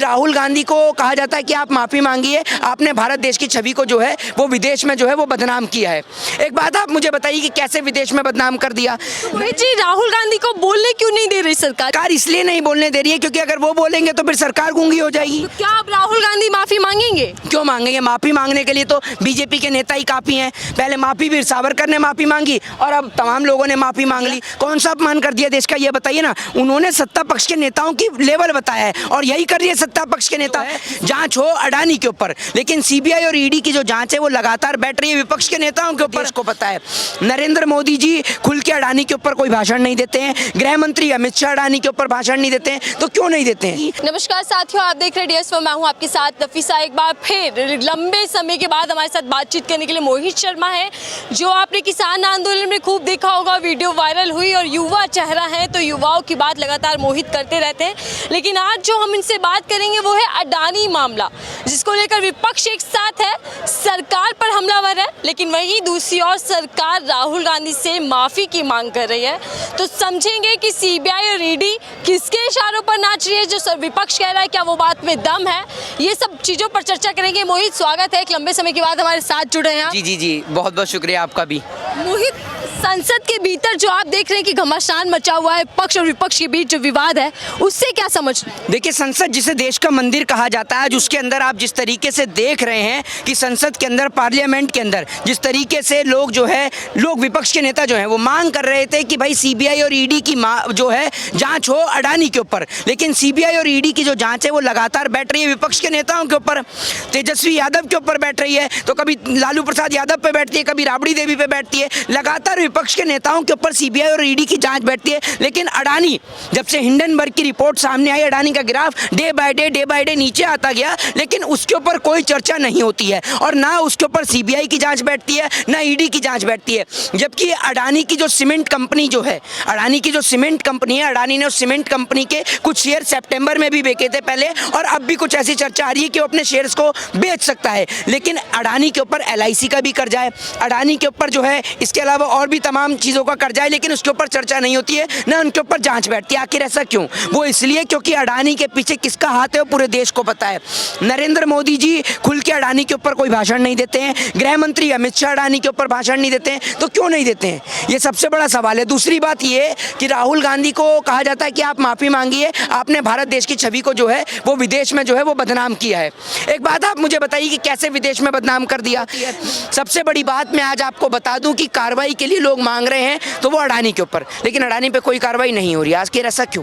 राहुल गांधी को कहा जाता है कि आप माफ़ी मांगिए, आपने भारत देश की छवि को जो है वो विदेश में जो है वो बदनाम किया है। एक बात आप मुझे बताइए कि कैसे विदेश में बदनाम कर दिया? मोहित जी, राहुल गांधी को बोलने क्यों नहीं दे रही सरकार? सरकार इसलिए नहीं बोलने दे रही है क्योंकि अगर वो बोलेंगे तो फिर सरकार गूंगी हो जाएगी। तो क्या अब राहुल गांधी माफी मांगेंगे? क्यों मांगेंगे? माफ़ी मांगने के लिए तो बीजेपी के नेता ही काफ़ी हैं। पहले माफ़ी वीर सावरकर ने माफ़ी मांगी और अब तमाम लोगों ने माफ़ी मांग ली। कौन सा अपमान कर दिया देश का, ये बताइए ना। उन्होंने सत्ता पक्ष के नेताओं की लेवल बताया है और यही कर रही है सत्ता पक्ष के नेता। जांच हो अडानी के ऊपर, लेकिन सीबीआई और ईडी की जो जांच है वो लगातार बैठ रही है विपक्ष के नेताओं के ऊपर। इसको पता है नरेंद्र मोदी जी खुल के अडानी के ऊपर कोई भाषण नहीं देते हैं, गृह मंत्री अमित शाह अडानी के ऊपर भाषण नहीं देते हैं, तो क्यों नहीं देते हैं? नमस्कार साथियों, आप देख रहे हैं DS पर, मैं हूं आपके साथ नफीसा। एक बार फिर लंबे समय के बाद हमारे साथ बातचीत करने के लिए मोहित शर्मा है, जो आपने किसान आंदोलन में खूब देखा होगा, वीडियो वायरल हुई और युवा चेहरा है, तो युवाओं की बात लगातार मोहित करते रहते हैं। लेकिन आज जो हम इनसे बात करेंगे वो है अडानी मामला, जिसको लेकर विपक्ष एक साथ है, सरकार पर हमलावर है, लेकिन वहीं दूसरी ओर सरकार राहुल गांधी से माफी की मांग कर रही है। तो समझेंगे कि सीबीआई और ईडी किसके इशारों पर नाच रही है, जो विपक्ष कह रहा है क्या वो बात में दम है, ये सब चीजों पर चर्चा करेंगे। मोहित, स्वागत है, एक लंबे समय के बाद हमारे साथ जुड़े हैं आप। जी जी जी, बहुत बहुत शुक्रिया आपका भी। मोहित, संसद के भीतर जो आप देख रहे हैं कि घमासान मचा हुआ है, पक्ष और विपक्ष के बीच जो विवाद है, उससे क्या समझ? देखिए, संसद जिसे देश का मंदिर कहा जाता है, उसके अंदर आप जिस तरीके से देख रहे हैं कि संसद के अंदर, पार्लियामेंट के अंदर जिस तरीके से लोग जो है, लोग विपक्ष के नेता जो हैं वो मांग कर रहे थे कि भाई सीबीआई और ईडी की जो है जांच हो अडानी के ऊपर, लेकिन सीबीआई और ईडी की जो जांच है वो लगातार बैठ रही है विपक्ष के नेताओं के ऊपर। तेजस्वी यादव के ऊपर बैठ रही है, तो कभी लालू प्रसाद यादव पे बैठती है, कभी राबड़ी देवी पे बैठती है। लगातार विपक्ष के नेताओं के ऊपर सीबीआई और ईडी की जांच बैठती है। लेकिन अडानी, जब से हिंडनबर्ग की रिपोर्ट सामने आई, अडानी का ग्राफ डे बाय डे नीचे आता गया, लेकिन उसके ऊपर कोई चर्चा नहीं होती है और ना उसके ऊपर सीबीआई की जांच बैठती है, ना ईडी की जांच बैठती है। जबकि अडानी की जो सीमेंट कंपनी जो है, अडानी की जो सीमेंट कंपनी है, अडानी ने उस सीमेंट कंपनी के कुछ शेयर सितंबर में भी बेचे थे पहले, और अब भी कुछ ऐसी चर्चा आ रही है कि वो अपने शेयर्स को बेच सकता है। लेकिन अडानी के ऊपर LIC का भी कर्जा है, अडानी के ऊपर जो है इसके अलावा और भी तमाम चीज़ों का कर्जा है, लेकिन उसके ऊपर चर्चा नहीं होती है, ना उनके ऊपर जांच बैठती है। आखिर ऐसा क्यों? वो इसलिए क्योंकि अडानी के पीछे किसका हाथ है वो पूरे देश को पता है। नरेंद्र मोदी जी खुल के अडानी के ऊपर कोई भाषण नहीं देते हैं, गृह मंत्री अमित शाह अडानी के ऊपर भाषण नहीं देते हैं, तो क्यों नहीं देते हैं? ये सबसे बड़ा सवाल है। दूसरी बात ये कि राहुल गांधी को कहा जाता है कि आप माफ़ी मांगिए, आपने भारत देश की छवि को जो है वो विदेश में जो है वो बदनाम किया है। एक बात आप मुझे बताइए कि कैसे विदेश में बदनाम कर दिया? सबसे बड़ी बात मैं आज आपको बता दूं कि कार्रवाई के लिए लोग मांग रहे हैं तो वो अडानी के ऊपर, लेकिन अडानी पे कोई कार्रवाई नहीं हो रही। आज के ऐसा क्यों?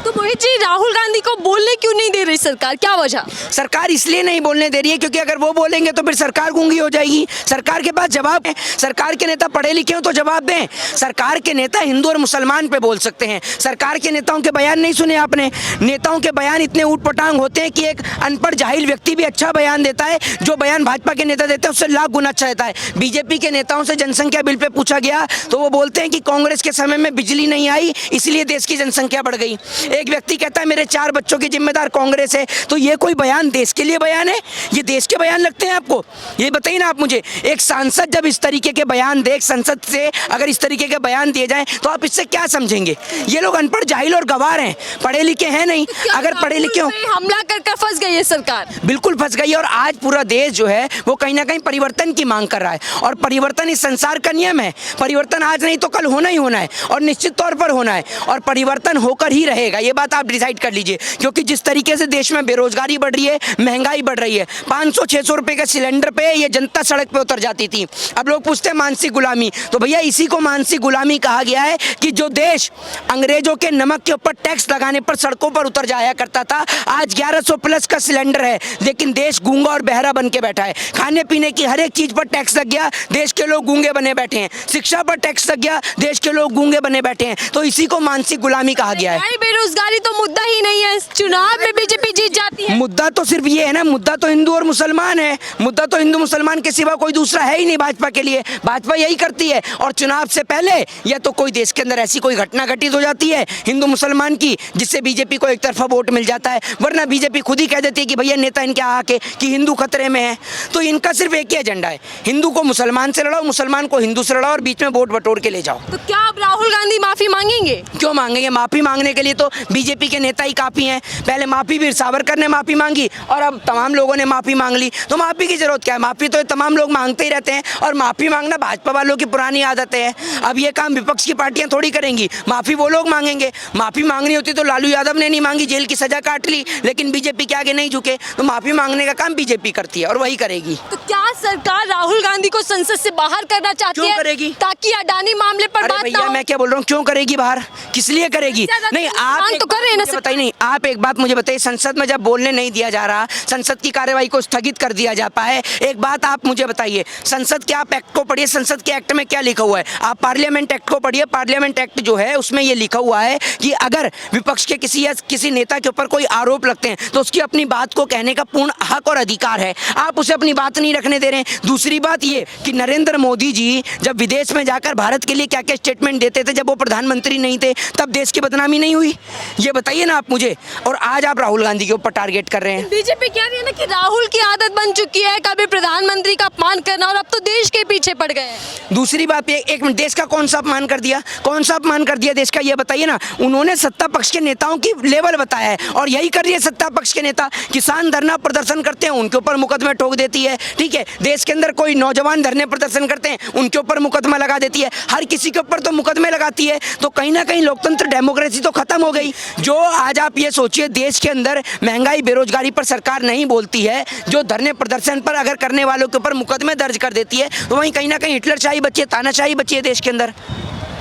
तो मोहित जी, राहुल गांधी को बोलने क्यों नहीं दे रही सरकार, क्या वजह? सरकार इसलिए नहीं बोलने दे रही है क्योंकि अगर वो बोलेंगे तो फिर सरकार गूंगी हो जाएगी। सरकार के पास जवाब है, सरकार के नेता पढ़े लिखे हो तो जवाब दें। सरकार के नेता हिंदू और मुसलमान पे बोल सकते हैं। सरकार के नेताओं के बयान नहीं सुने आपने? नेताओं के बयान इतने ऊटपटांग होते हैं कि एक अनपढ़ जाहिल व्यक्ति भी अच्छा बयान देता है, जो बयान भाजपा के नेता देते हैं उससे लाख गुना अच्छा रहता है। बीजेपी के नेताओं से जनसंख्या बिल पे पूछा गया तो वो बोलते हैं कि कांग्रेस के समय में बिजली नहीं आई इसलिए देश की जनसंख्या बढ़ गई। एक व्यक्ति कहता है मेरे 4 बच्चों की जिम्मेदार कांग्रेस है, तो ये कोई बयान देश के लिए बयान है? ये देश के बयान लगते हैं आपको? ये बताइए ना आप मुझे। एक सांसद जब इस तरीके के बयान दे, संसद से अगर इस तरीके के बयान दिए जाएं तो आप इससे क्या समझेंगे? ये लोग अनपढ़ जाहिल और गवार हैं, पढ़े लिखे हैं नहीं। अगर पढ़े लिखे हो, हमला कर फंस गई है सरकार, बिल्कुल फंस गई है। और आज पूरा देश जो है वो कहीं ना कहीं परिवर्तन की मांग कर रहा है, और परिवर्तन इस संसार का नियम है। परिवर्तन आज नहीं तो कल होना ही होना है, और निश्चित तौर पर होना है, और परिवर्तन होकर ही रहेगा। ये बात आप डिसाइड कर लीजिए, क्योंकि जिस तरीके से देश में बेरोजगारी बढ़ रही है, महंगाई बढ़ रही है, 500-600 रुपए के सिलेंडर पे ये जनता सड़क पे उतर जाती थी। अब लोग पूछते हैं मानसिक गुलामी, तो भैया इसी को मानसिक गुलामी कहा गया है कि जो देश अंग्रेजों के नमक के ऊपर टैक्स लगाने पर सड़कों पर उतर जाया करता था, आज 1100 प्लस का सिलेंडर है, लेकिन देश गूंगा और बहरा बन के बैठा है। खाने पीने की हर एक चीज पर टैक्स लग गया, देश के लोग गूंगे बने बैठे हैं। शिक्षा पर टैक्स लग गया, देश के लोग गूंगे बने बैठे हैं। तो इसी को मानसिक गुलामी कहा गया है। बेरोजगारी तो मुद्दा ही नहीं है, चुनाव में बीजेपी जीत जाती है। मुद्दा तो सिर्फ ये है ना, मुद्दा तो हिंदू और मुसलमान है। मुद्दा तो हिंदू मुसलमान के सिवा कोई दूसरा है ही नहीं भाजपा के लिए। भाजपा यही करती है, और चुनाव से पहले या तो कोई देश के अंदर ऐसी कोई घटना घटित हो जाती है हिंदू मुसलमान की, जिससे बीजेपी को एक तरफा वोट मिल जाता है, वरना बीजेपी खुद ही कह देती है कि भैया नेता इनके आके कि हिंदू खतरे में है। तो इनका सिर्फ एक ही एजेंडा है, हिंदू को मुसलमान से लड़ाओ, मुसलमान को हिंदू से लड़ाओ, और बीच में वोट बटोर के ले जाओ। तो क्या अब राहुल गांधी माफी मांगेंगे? क्यों मांगेंगे? माफी मांगने के लिए तो बीजेपी के नेता ही काफी हैं। पहले माफी वीर सावरकर ने माफ़ी मांगी और अब तमाम लोगों ने माफ़ी मांग ली, तो माफ़ी की ज़रूरत क्या है? माफ़ी तो तमाम लोग मांगते ही रहते हैं और माफ़ी मांगना भाजपा वालों की पुरानी आदत है। अब ये काम विपक्ष की पार्टियां थोड़ी करेंगी, माफ़ी वो लोग मांगेंगे। माफ़ी मांगनी होती तो लालू यादव ने नहीं मांगी, जेल की सज़ा काट ली, लेकिन बीजेपी के आगे नहीं झुके। तो माफ़ी मांगने का काम बीजेपी करती है और वही करेगी। तो क्या सरकार राहुल गांधी को संसद से बाहर करना चाहती क्यों है करेगी? ताकि अडानी मामले पर अरे बात ना भैया हो? मैं क्या बोल रहा हूँ, क्यों करेगी बाहर? किस लिए करेगी? नहीं आप मांग तो कर रहे हैं ना बताइए, नहीं आप एक बात मुझे बताइए, संसद में जब बोलने नहीं दिया जा रहा, संसद की कार्यवाही को स्थगित कर दिया जाता है, एक बात आप मुझे बताइए, संसद के आप एक्ट को पढ़िए, संसद के एक्ट में क्या लिखा हुआ है? आप पार्लियामेंट एक्ट को पढ़िए, पार्लियामेंट एक्ट जो है उसमें ये लिखा हुआ है कि अगर विपक्ष के किसी नेता के ऊपर कोई आरोप लगते हैं तो उसकी अपनी बात को कहने का पूर्ण हक और अधिकार है। आप उसे अपनी बात नहीं रखने दे रहे हैं। दूसरी बात ये कि नरेंद्र मोदी जी जब विदेश में जाकर भारत के लिए क्या क्या स्टेटमेंट देते थे, जब वो प्रधानमंत्री नहीं थे, तब देश की बदनामी नहीं हुई? ये बताइए ना आप मुझे। और आज आप राहुल गांधी के ऊपर टारगेट कर रहे हैं। बीजेपी कह रही है ना कि राहुल की आदत बन चुकी है कभी प्रधानमंत्री का अपमान करना, और अब तो देश के पीछे पड़ गए हैं। दूसरी बात ये, एक मिनट, देश का कौन सा अपमान कर दिया? कौन सा अपमान कर दिया देश का, ये बताइए ना। उन्होंने सत्ता पक्ष के नेताओं की लेवल बताया है और यही कर रही है सत्ता पक्ष के नेता। किसान धरना प्रदर्शन करते हैं, उनके ऊपर मुकदमे ठोक देती है, ठीक है। देश के अंदर कोई नौजवान धरने प्रदर्शन करते हैं, उनके ऊपर मुकदमा लगा देती है। हर किसी के ऊपर तो मुकदमे लगाती है। तो कहीं ना कहीं लोकतंत्र, डेमोक्रेसी तो खत्म हो गई। जो आज आप ये सोचिए, देश के अंदर महंगाई, बेरोजगारी पर सरकार नहीं बोलती है, जो धरने प्रदर्शन पर अगर करने वालों के ऊपर मुकदमे दर्ज कर देती है, तो वहीं कहीं ना कहीं हिटलरशाही बची है, तानाशाही बची है देश के अंदर।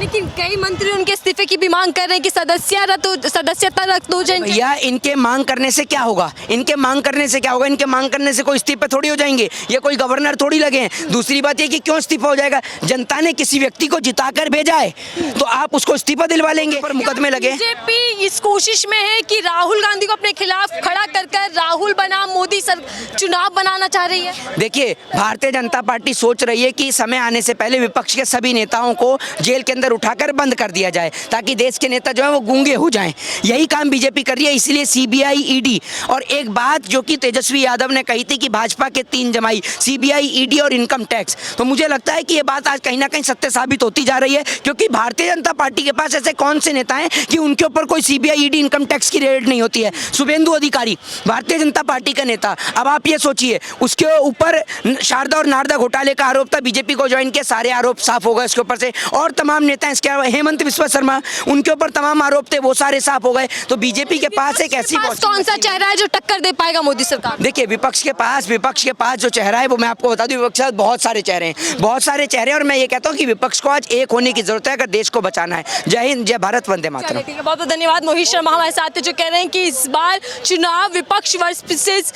लेकिन कई मंत्री उनके इस्तीफे की भी मांग कर रहे हैं कि सदस्यता रद्द हो जाए। भैया इनके मांग करने से क्या होगा? इनके मांग करने से क्या होगा? इनके मांग करने से कोई इस्तीफे थोड़ी हो जाएंगे, ये कोई गवर्नर थोड़ी लगे हैं। दूसरी बात ये कि क्यों इस्तीफा हो जाएगा? जनता ने किसी व्यक्ति को जिताकर भेजा है, तो आप उसको इस्तीफा दिलवा लेंगे पर मुकदमे लगे। बीजेपी इस कोशिश में है कि राहुल गांधी को अपने खिलाफ खड़ा कर राहुल बनाम मोदी चुनाव बनाना चाह रही है। देखिए, भारतीय जनता पार्टी सोच रही है कि समय आने से पहले विपक्ष के सभी नेताओं को जेल के अंदर उठाकर बंद कर दिया जाए, ताकि देश के नेता जो है वो गूंगे हो जाएं। यही काम बीजेपी कर रही है, इसलिए सीबीआई, ईडी। और एक बात जो कि तेजस्वी यादव ने कही थी कि भाजपा के 3 जमाई, सीबीआई, ईडी और इनकम टैक्स, तो मुझे लगता है कि ये बात आज कहीं ना कहीं सत्य साबित होती जा रही है, क्योंकि भारतीय जनता पार्टी के पास ऐसे कौन से नेता हैं कि उनके ऊपर कोई सीबीआई, ईडी, इनकम टैक्स की रेड नहीं होती है। शुभेंदु अधिकारी भारतीय जनता पार्टी का नेता, अब आप ये सोचिए, उसके ऊपर शारदा और नारदा घोटाले का आरोप था, बीजेपी को ज्वाइन किया, सारे आरोप साफ हो गए उसके ऊपर से। और तमाम नेता, इसके हेमंत बिस्वा शर्मा, उनके ऊपर तमाम आरोप थे, वो सारे साफ हो गए। तो बीजेपी के पास एक ऐसी कौन सा चेहरा है जो टक्कर दे पाएगा मोदी सरकार? देखिए, विपक्ष के पास जो चेहरा है वो मैं आपको बता दूं, विपक्ष के पास बहुत सारे चेहरे हैं, बहुत सारे चेहरे। और मैं ये कहता हूँ कि विपक्ष को आज एक होने की जरूरत है अगर देश को बचाना है। जय हिंद, जय भारत, वंदे मातरम। बहुत बहुत धन्यवाद। मोहित शर्मा हमारे साथ हैं, जो कह रहे हैं कि इस बार चुनाव विपक्ष वर्सेस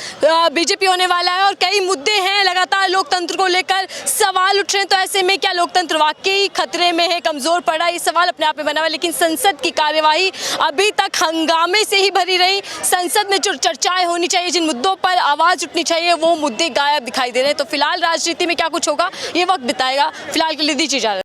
बीजेपी होने वाला है और कई मुद्दे हैं, लगातार लोकतंत्र को लेकर सवाल उठ रहे हैं। तो ऐसे में क्या लोकतंत्र वाकई खतरे में है, कमजोर पड़ा? ये सवाल अपने आप में बना हुआ है। लेकिन संसद की कार्यवाही अभी तक हंगामे से ही भरी रही। संसद में जो चर्चाएं होनी चाहिए, जिन मुद्दों पर आवाज उठनी चाहिए, वो मुद्दे गायब दिखाई दे रहे हैं। तो फिलहाल राजनीति में क्या कुछ होगा ये वक्त बताएगा। फिलहाल के लिए दीजिए इजाजत।